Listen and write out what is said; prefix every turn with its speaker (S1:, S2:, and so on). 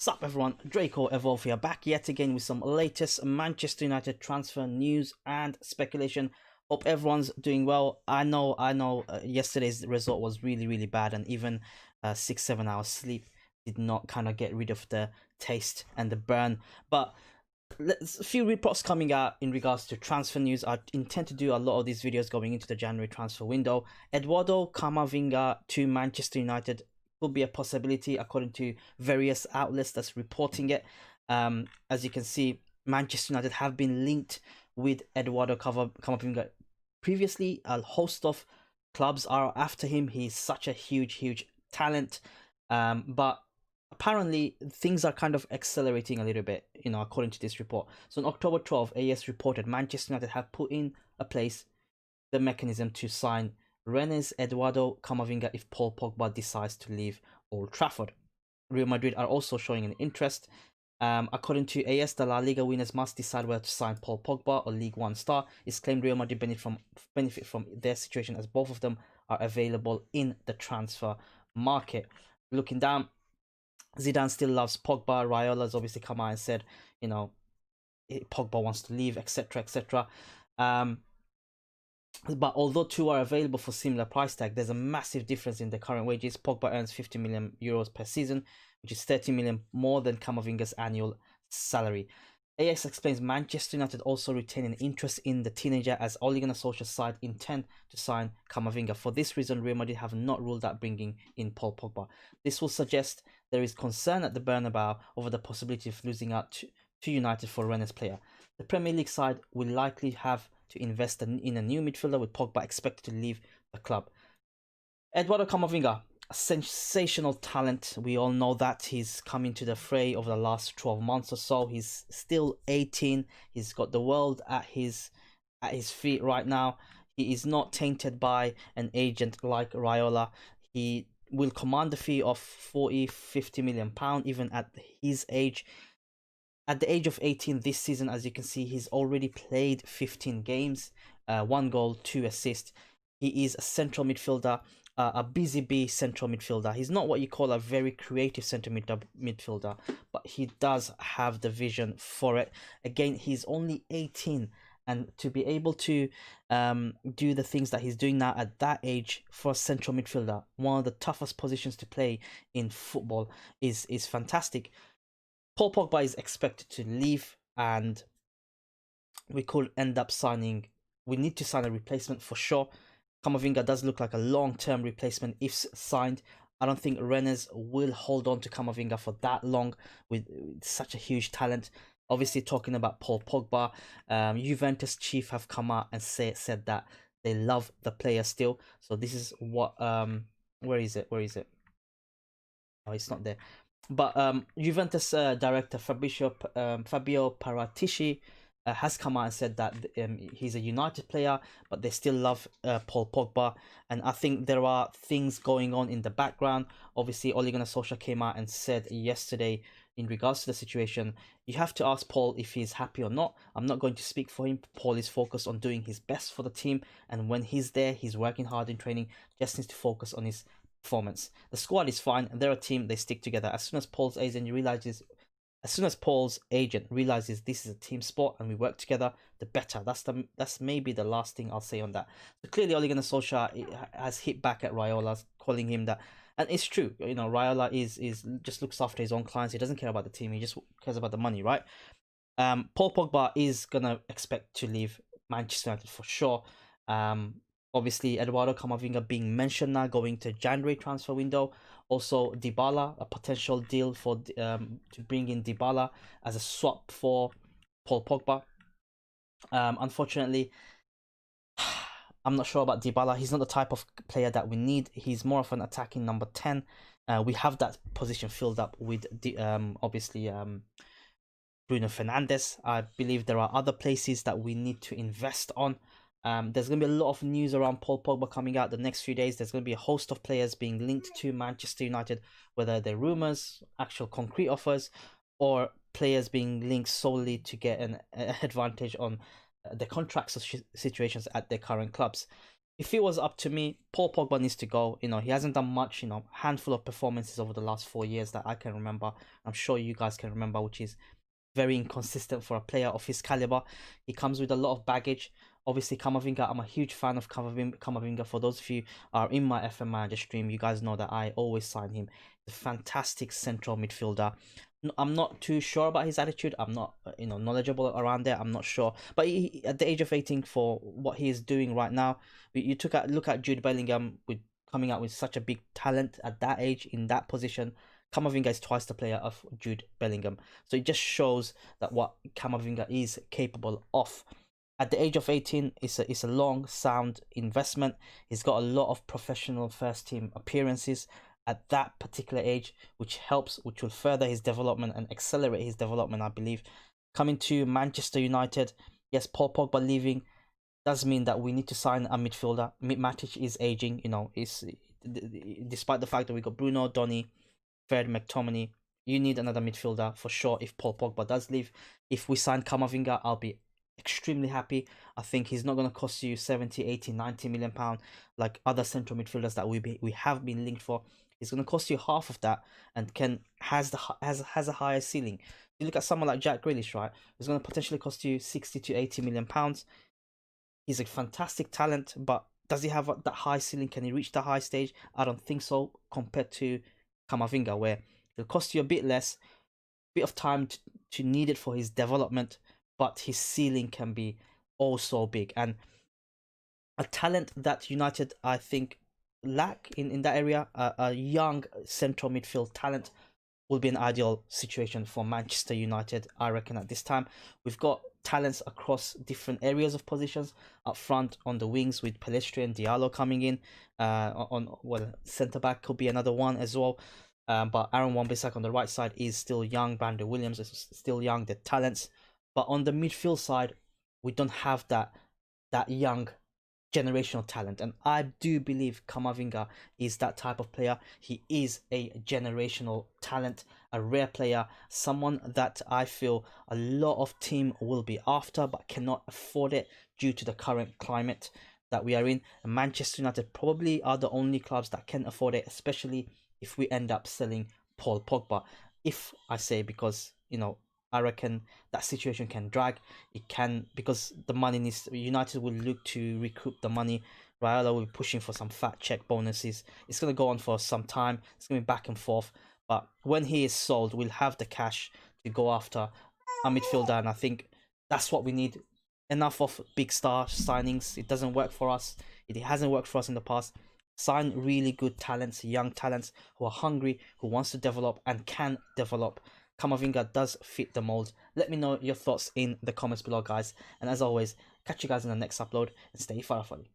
S1: Sup everyone, Draco Evolve here, back yet again with some latest Manchester United transfer news and speculation. Hope everyone's doing well. I know, yesterday's result was really bad, and even 6-7 hours sleep did not kind of get rid of the taste and the burn. But a few reports coming out in regards to transfer news. I intend to do a lot of these videos going into the January transfer window. EDUARDO Camavinga to Manchester United could be a possibility according to various outlets that's reporting it. As you can see, Manchester United have been linked with EDUARDO Camavinga previously. A host of clubs are after him. He's such a huge talent, but apparently things are kind of accelerating a little bit, according to this report. So on October 12th, AS reported Manchester United have put in place the mechanism to sign Rennes EDUARDO Camavinga if Paul Pogba decides to leave Old Trafford. Real Madrid are also showing an interest. According to AS, the La Liga winners must decide whether to sign Paul Pogba or League One star. It's claimed Real Madrid benefit from their situation as both of them are available in the transfer market. Looking down, Zidane still loves Pogba. Raiola's obviously come out and said, Pogba wants to leave, etc. But although two are available for similar price tag, there's a massive difference in the current wages. Pogba earns 50 million euros per season, which is 30 million more than Camavinga's annual salary. AS explains Manchester United also retain an interest in the teenager, as Ole Gunnar Solskjaer's side intend to sign Camavinga. For this reason, Real Madrid have not ruled out bringing in Paul Pogba. This will suggest there is concern at the Bernabeu over the possibility of losing out to United for a Rennes player. The Premier League side will likely have to invest in a new midfielder, with Pogba expected to leave the club. EDUARDO Camavinga, a sensational talent. We all know that. He's come into the fray over the last 12 months or so. He's still 18. He's got the world at his feet right now. He is not tainted by an agent like Raiola. He will command a fee of 40-50 million pounds even at his age. At the age of 18 this season, as you can see, he's already played 15 games, 1 goal, 2 assists. He is a central midfielder, a busy bee central midfielder. He's not what you call a very creative centre midfielder, but he does have the vision for it. Again, he's only 18, and to be able to do the things that he's doing now at that age for a central midfielder, one of the toughest positions to play in football, is fantastic. Paul Pogba is expected to leave, and we could end up signing. We need to sign a replacement for sure. Camavinga does look like a long-term replacement if signed. I don't think Rennes will hold on to Camavinga for that long with such a huge talent. Obviously, talking about Paul Pogba, Juventus chief have come out and said that they love the player still. So this is what where is it? Oh, it's not there. But Juventus director Fabio Paratici has come out and said that he's a United player, but they still love Paul Pogba. And I think there are things going on in the background. Obviously, Ole Gunnar Solskjaer came out and said yesterday, in regards to the situation, you have to ask Paul if he's happy or not. I'm not going to speak for him. Paul is focused on doing his best for the team, and when he's there, he's working hard in training. Just needs to focus on his performance. The squad is fine, and they're a team. They stick together. As soon as Paul's agent realizes this is a team sport and we work together, the better. That's maybe the last thing I'll say on that. So clearly, Ole Gunnar Solskjaer has hit back at Raiola, calling him that, and it's true. Raiola is just looks after his own clients. He doesn't care about the team. He just cares about the money, right? Paul Pogba is gonna expect to leave Manchester United for sure. Obviously, EDUARDO Camavinga being mentioned now, going to January transfer window. Also, Dybala, a potential deal for to bring in Dybala as a swap for Paul Pogba. Unfortunately, I'm not sure about Dybala. He's not the type of player that we need. He's more of an attacking number 10. We have that position filled up with obviously Bruno Fernandes. I believe there are other places that we need to invest on. There's going to be a lot of news around Paul Pogba coming out the next few days. There's going to be a host of players being linked to Manchester United, whether they're rumours, actual concrete offers, or players being linked solely to get an advantage on the contracts situations at their current clubs. if it was up to me, Paul Pogba needs to go. You know, he hasn't done much. You know, handful of performances over the last 4 years that I can remember. I'm sure you guys can remember, which is very inconsistent for a player of his caliber. He comes with a lot of baggage. Obviously, Camavinga, I'm a huge fan of Camavinga. For those of you are in my FM Manager stream, you guys know that I always sign him. He's a fantastic central midfielder. I'm not too sure about his attitude. I'm not, knowledgeable around there. I'm not sure. But at the age of 18, for what he is doing right now, you look at Jude Bellingham with coming out with such a big talent at that age in that position. Camavinga is twice the player of Jude Bellingham. So it just shows that what Camavinga is capable of. At the age of 18, it's a long, sound investment. He's got a lot of professional first team appearances at that particular age, which will further his development and accelerate his development, I believe. Coming to Manchester United, yes, Paul Pogba leaving does mean that we need to sign a midfielder. Matic is aging, despite the fact that we got Bruno, Donny, Fred, McTominay, you need another midfielder for sure if Paul Pogba does leave. If we sign Camavinga, I'll be extremely happy. I think he's not going to cost you 70, 80, 90 million pound like other central midfielders that we have been linked for. He's going to cost you half of that and has a higher ceiling. You look at someone like Jack Grealish, right? He's going to potentially cost you 60 to 80 million pounds. He's a fantastic talent, but does he have that high ceiling? Can he reach the high stage? I don't think so, compared to Camavinga, where it'll cost you a bit less, bit of time to need it for his development, but his ceiling can be also big. And a talent that United, I think, lack in that area, a young central midfield talent, will be an ideal situation for Manchester United, I reckon. At this time, we've got talents across different areas of positions. Up front on the wings with Pellistri and Diallo coming in. Centre back could be another one as well. But Aaron Wan-Bissaka on the right side is still young. Brandon Williams is still young. The talents, but on the midfield side, we don't have that young generational talent, and I do believe Camavinga is that type of player. He is a generational talent, a rare player, someone that I feel a lot of team will be after but cannot afford it due to the current climate that we are in. And Manchester United probably are the only clubs that can afford it, especially if we end up selling Paul Pogba. If I say, because I reckon that situation can drag. It can, because the money needs. United will look to recoup the money. Raiola will be pushing for some fat check bonuses. It's going to go on for some time. It's going to be back and forth. But when he is sold, we'll have the cash to go after a midfielder. And I think that's what we need. Enough of big star signings. It doesn't work for us. It hasn't worked for us in the past. Sign really good talents, young talents who are hungry, who wants to develop and can develop. Camavinga does fit the mold. Let me know your thoughts in the comments below, guys. And as always, catch you guys in the next upload and stay farafali.